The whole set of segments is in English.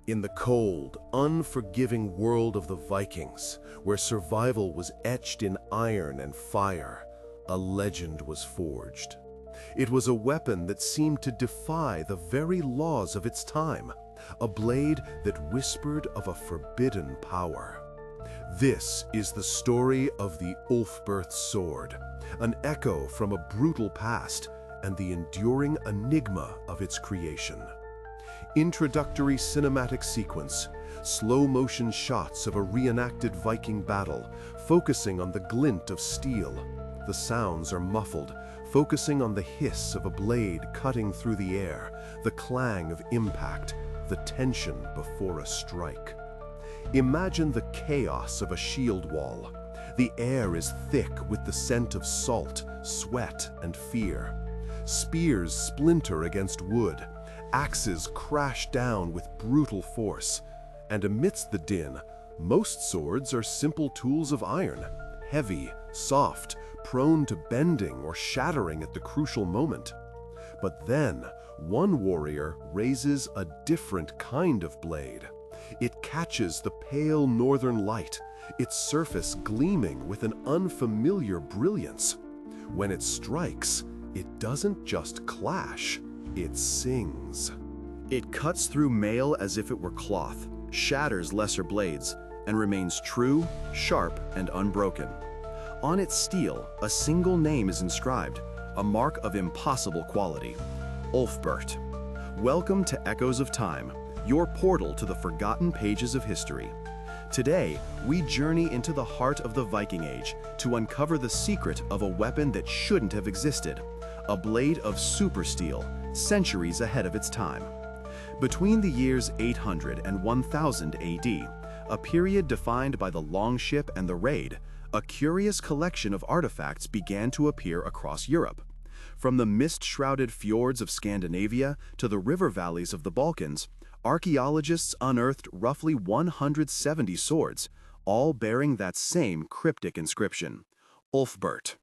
In the cold, unforgiving world of the Vikings, where survival was etched in iron and fire, a legend was forged. It was a weapon that seemed to defy the very laws of its time, a blade that whispered of a forbidden power. This is the story of the Ulfberht sword, an echo from a brutal past and the enduring enigma of its creation. Introductory cinematic sequence, slow-motion shots of a reenacted Viking battle, focusing on the glint of steel. The sounds are muffled, focusing on the hiss of a blade cutting through the air, the clang of impact, the tension before a strike. Imagine the chaos of a shield wall. The air is thick with the scent of salt, sweat, and fear. Spears splinter against wood. Axes crash down with brutal force. And amidst the din, most swords are simple tools of iron, heavy, soft, prone to bending or shattering at the crucial moment. But then, one warrior raises a different kind of blade. It catches the pale northern light, its surface gleaming with an unfamiliar brilliance. When it strikes, it doesn't just clash, it sings. It cuts through mail as if it were cloth, shatters lesser blades, and remains true, sharp, and unbroken. On its steel, a single name is inscribed, a mark of impossible quality: Ulfberht. Welcome to Echoes of Time, your portal to the forgotten pages of history. Today, we journey into the heart of the Viking Age to uncover the secret of a weapon that shouldn't have existed, a blade of super steel, centuries ahead of its time. Between the years 800 and 1000 AD, a period defined by the Longship and the Raid, a curious collection of artifacts began to appear across Europe. From the mist-shrouded fjords of Scandinavia to the river valleys of the Balkans, archaeologists unearthed roughly 170 swords, all bearing that same cryptic inscription: Ulfberht.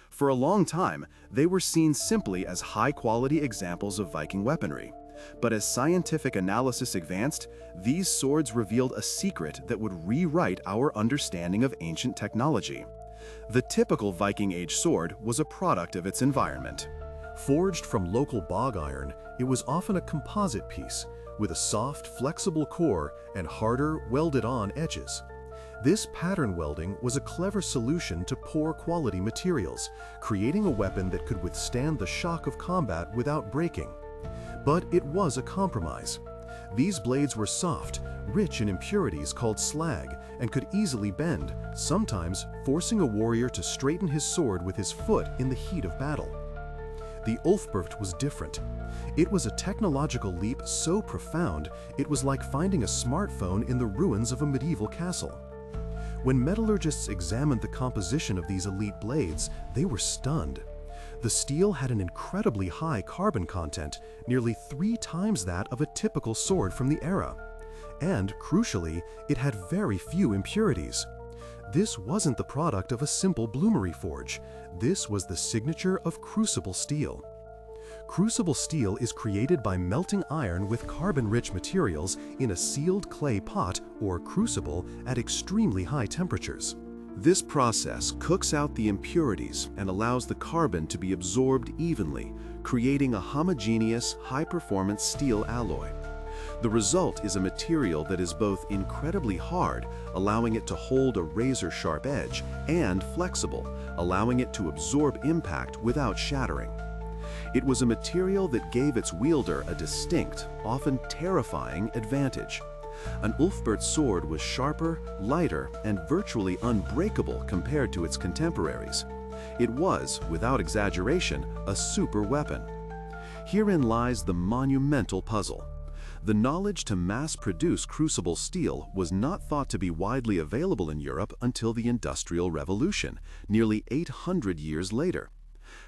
For a long time, they were seen simply as high-quality examples of Viking weaponry. But as scientific analysis advanced, these swords revealed a secret that would rewrite our understanding of ancient technology. The typical Viking Age sword was a product of its environment. Forged from local bog iron, it was often a composite piece, with a soft, flexible core and harder, welded-on edges. This pattern welding was a clever solution to poor quality materials, creating a weapon that could withstand the shock of combat without breaking. But it was a compromise. These blades were soft, rich in impurities called slag, and could easily bend, sometimes forcing a warrior to straighten his sword with his foot in the heat of battle. The Ulfberht was different. It was a technological leap so profound, it was like finding a smartphone in the ruins of a medieval castle. When metallurgists examined the composition of these elite blades, they were stunned. The steel had an incredibly high carbon content, nearly 3 times that of a typical sword from the era. And, crucially, it had very few impurities. This wasn't the product of a simple bloomery forge. This was the signature of Crucible steel. Crucible steel is created by melting iron with carbon-rich materials in a sealed clay pot or crucible at extremely high temperatures. This process cooks out the impurities and allows the carbon to be absorbed evenly, creating a homogeneous, high-performance steel alloy. The result is a material that is both incredibly hard, allowing it to hold a razor-sharp edge, and flexible, allowing it to absorb impact without shattering. It was a material that gave its wielder a distinct, often terrifying advantage. An Ulfberht sword was sharper, lighter, and virtually unbreakable compared to its contemporaries. It was, without exaggeration, a super weapon. Herein lies the monumental puzzle. The knowledge to mass-produce crucible steel was not thought to be widely available in Europe until the Industrial Revolution, nearly 800 years later.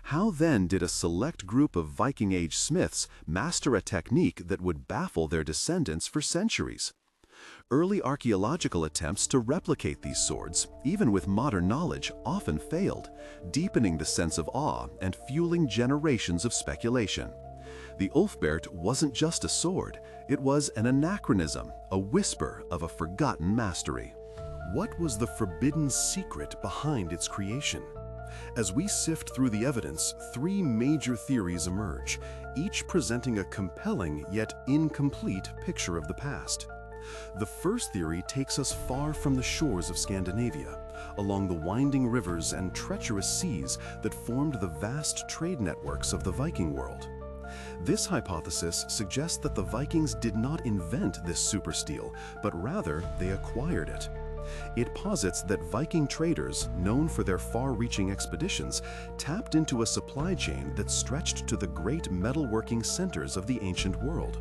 How then did a select group of Viking Age smiths master a technique that would baffle their descendants for centuries? Early archaeological attempts to replicate these swords, even with modern knowledge, often failed, deepening the sense of awe and fueling generations of speculation. The Ulfberht wasn't just a sword, it was an anachronism, a whisper of a forgotten mastery. What was the forbidden secret behind its creation? As we sift through the evidence, three major theories emerge, each presenting a compelling yet incomplete picture of the past. The first theory takes us far from the shores of Scandinavia, along the winding rivers and treacherous seas that formed the vast trade networks of the Viking world. This hypothesis suggests that the Vikings did not invent this super steel, but rather they acquired it. It posits that Viking traders, known for their far-reaching expeditions, tapped into a supply chain that stretched to the great metalworking centers of the ancient world.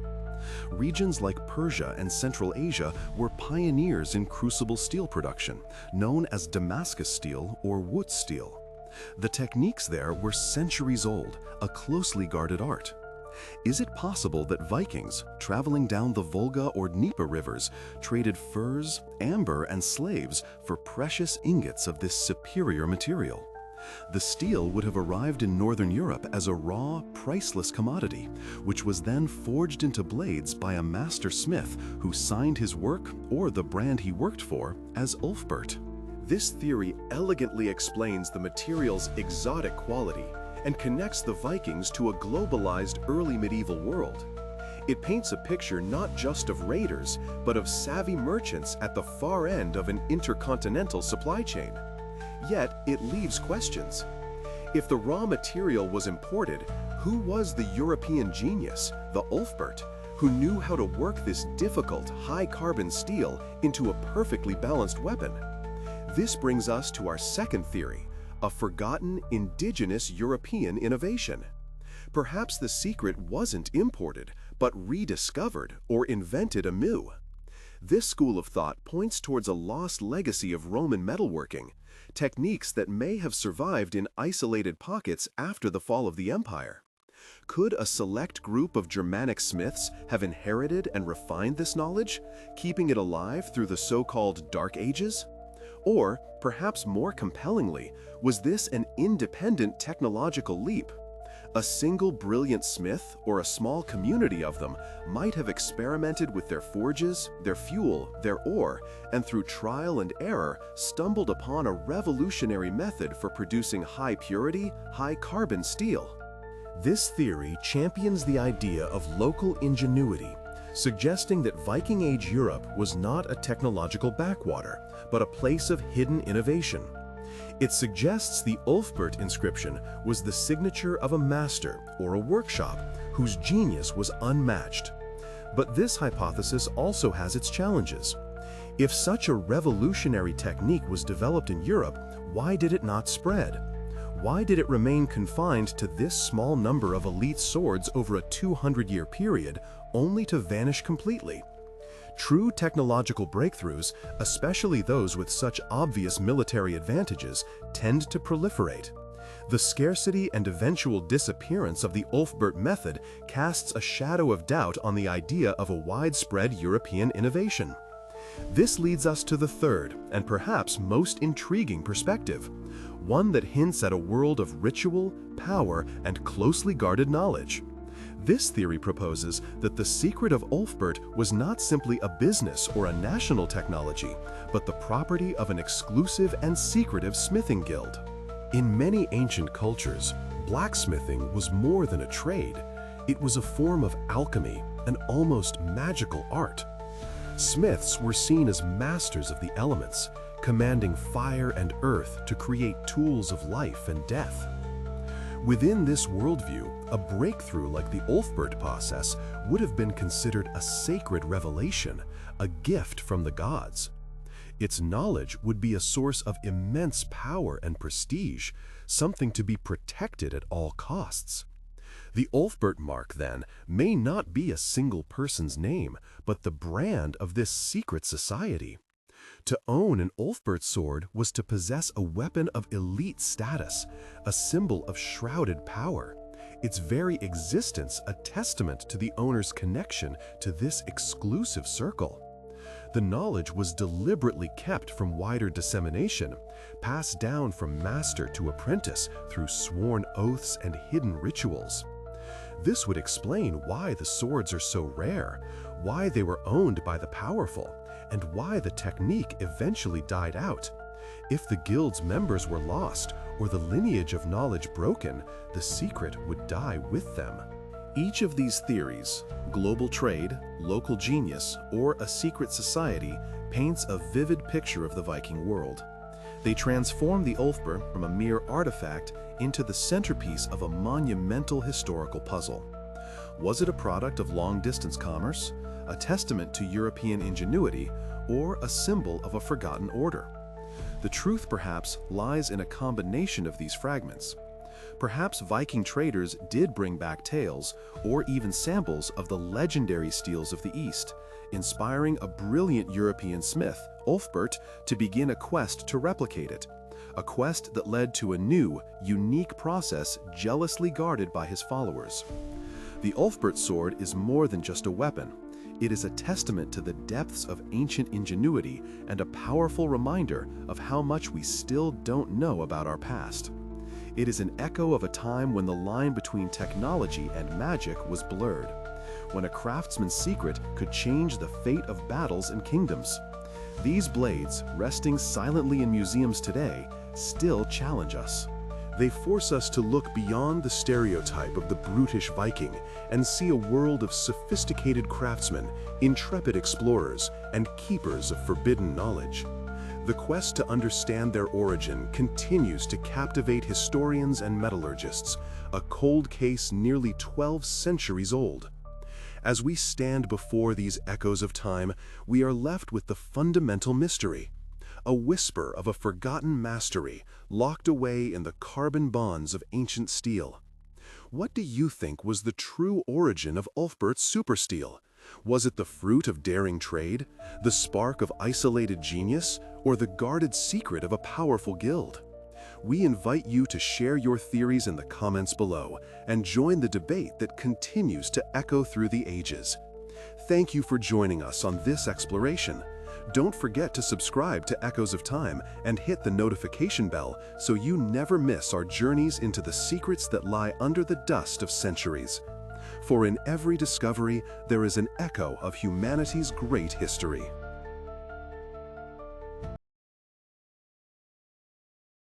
Regions like Persia and Central Asia were pioneers in crucible steel production, known as Damascus steel or wood steel. The techniques there were centuries old, a closely guarded art. Is it possible that Vikings, traveling down the Volga or Dnieper rivers, traded furs, amber, and slaves for precious ingots of this superior material? The steel would have arrived in Northern Europe as a raw, priceless commodity, which was then forged into blades by a master smith who signed his work or the brand he worked for as Ulfberht. This theory elegantly explains the material's exotic quality and connects the Vikings to a globalized early medieval world. It paints a picture not just of raiders, but of savvy merchants at the far end of an intercontinental supply chain. Yet, it leaves questions. If the raw material was imported, who was the European genius, the Ulfberht, who knew how to work this difficult, high-carbon steel into a perfectly balanced weapon? This brings us to our second theory, a forgotten, indigenous European innovation. Perhaps the secret wasn't imported, but rediscovered or invented anew. This school of thought points towards a lost legacy of Roman metalworking, techniques that may have survived in isolated pockets after the fall of the empire. Could a select group of Germanic smiths have inherited and refined this knowledge, keeping it alive through the so-called Dark Ages? Or, perhaps more compellingly, was this an independent technological leap? A single brilliant smith, or a small community of them, might have experimented with their forges, their fuel, their ore, and through trial and error stumbled upon a revolutionary method for producing high-purity, high-carbon steel. This theory champions the idea of local ingenuity, suggesting that Viking Age Europe was not a technological backwater, but a place of hidden innovation. It suggests the Ulfberht inscription was the signature of a master or a workshop whose genius was unmatched. But this hypothesis also has its challenges. If such a revolutionary technique was developed in Europe, why did it not spread? Why did it remain confined to this small number of elite swords over a 200-year period, only to vanish completely? True technological breakthroughs, especially those with such obvious military advantages, tend to proliferate. The scarcity and eventual disappearance of the Ulfberht method casts a shadow of doubt on the idea of a widespread European innovation. This leads us to the third, and perhaps most intriguing perspective, one that hints at a world of ritual, power, and closely guarded knowledge. This theory proposes that the secret of Ulfberht was not simply a business or a national technology, but the property of an exclusive and secretive smithing guild. In many ancient cultures, blacksmithing was more than a trade. It was a form of alchemy, an almost magical art. Smiths were seen as masters of the elements, commanding fire and earth to create tools of life and death. Within this worldview, a breakthrough like the Ulfberht process would have been considered a sacred revelation, a gift from the gods. Its knowledge would be a source of immense power and prestige, something to be protected at all costs. The Ulfberht mark, then, may not be a single person's name, but the brand of this secret society. To own an Ulfberht sword was to possess a weapon of elite status, a symbol of shrouded power, its very existence a testament to the owner's connection to this exclusive circle. The knowledge was deliberately kept from wider dissemination, passed down from master to apprentice through sworn oaths and hidden rituals. This would explain why the swords are so rare, why they were owned by the powerful, and why the technique eventually died out. If the guild's members were lost or the lineage of knowledge broken, the secret would die with them. Each of these theories, global trade, local genius, or a secret society, paints a vivid picture of the Viking world. They transform the Ulfberht from a mere artifact into the centerpiece of a monumental historical puzzle. Was it a product of long-distance commerce, a testament to European ingenuity, or a symbol of a forgotten order? The truth perhaps lies in a combination of these fragments. Perhaps Viking traders did bring back tales or even samples of the legendary steels of the East, inspiring a brilliant European smith, Ulfberht, to begin a quest to replicate it. A quest that led to a new, unique process jealously guarded by his followers. The Ulfberht sword is more than just a weapon. It is a testament to the depths of ancient ingenuity and a powerful reminder of how much we still don't know about our past. It is an echo of a time when the line between technology and magic was blurred, when a craftsman's secret could change the fate of battles and kingdoms. These blades, resting silently in museums today, still challenge us. They force us to look beyond the stereotype of the brutish Viking and see a world of sophisticated craftsmen, intrepid explorers, and keepers of forbidden knowledge. The quest to understand their origin continues to captivate historians and metallurgists, a cold case nearly 12 centuries old. As we stand before these echoes of time, we are left with the fundamental mystery, a whisper of a forgotten mastery locked away in the carbon bonds of ancient steel. What do you think was the true origin of Ulfberht's supersteel? Was it the fruit of daring trade, the spark of isolated genius, or the guarded secret of a powerful guild? We invite you to share your theories in the comments below and join the debate that continues to echo through the ages. Thank you for joining us on this exploration. Don't forget to subscribe to Echoes of Time and hit the notification bell so you never miss our journeys into the secrets that lie under the dust of centuries. For in every discovery, there is an echo of humanity's great history.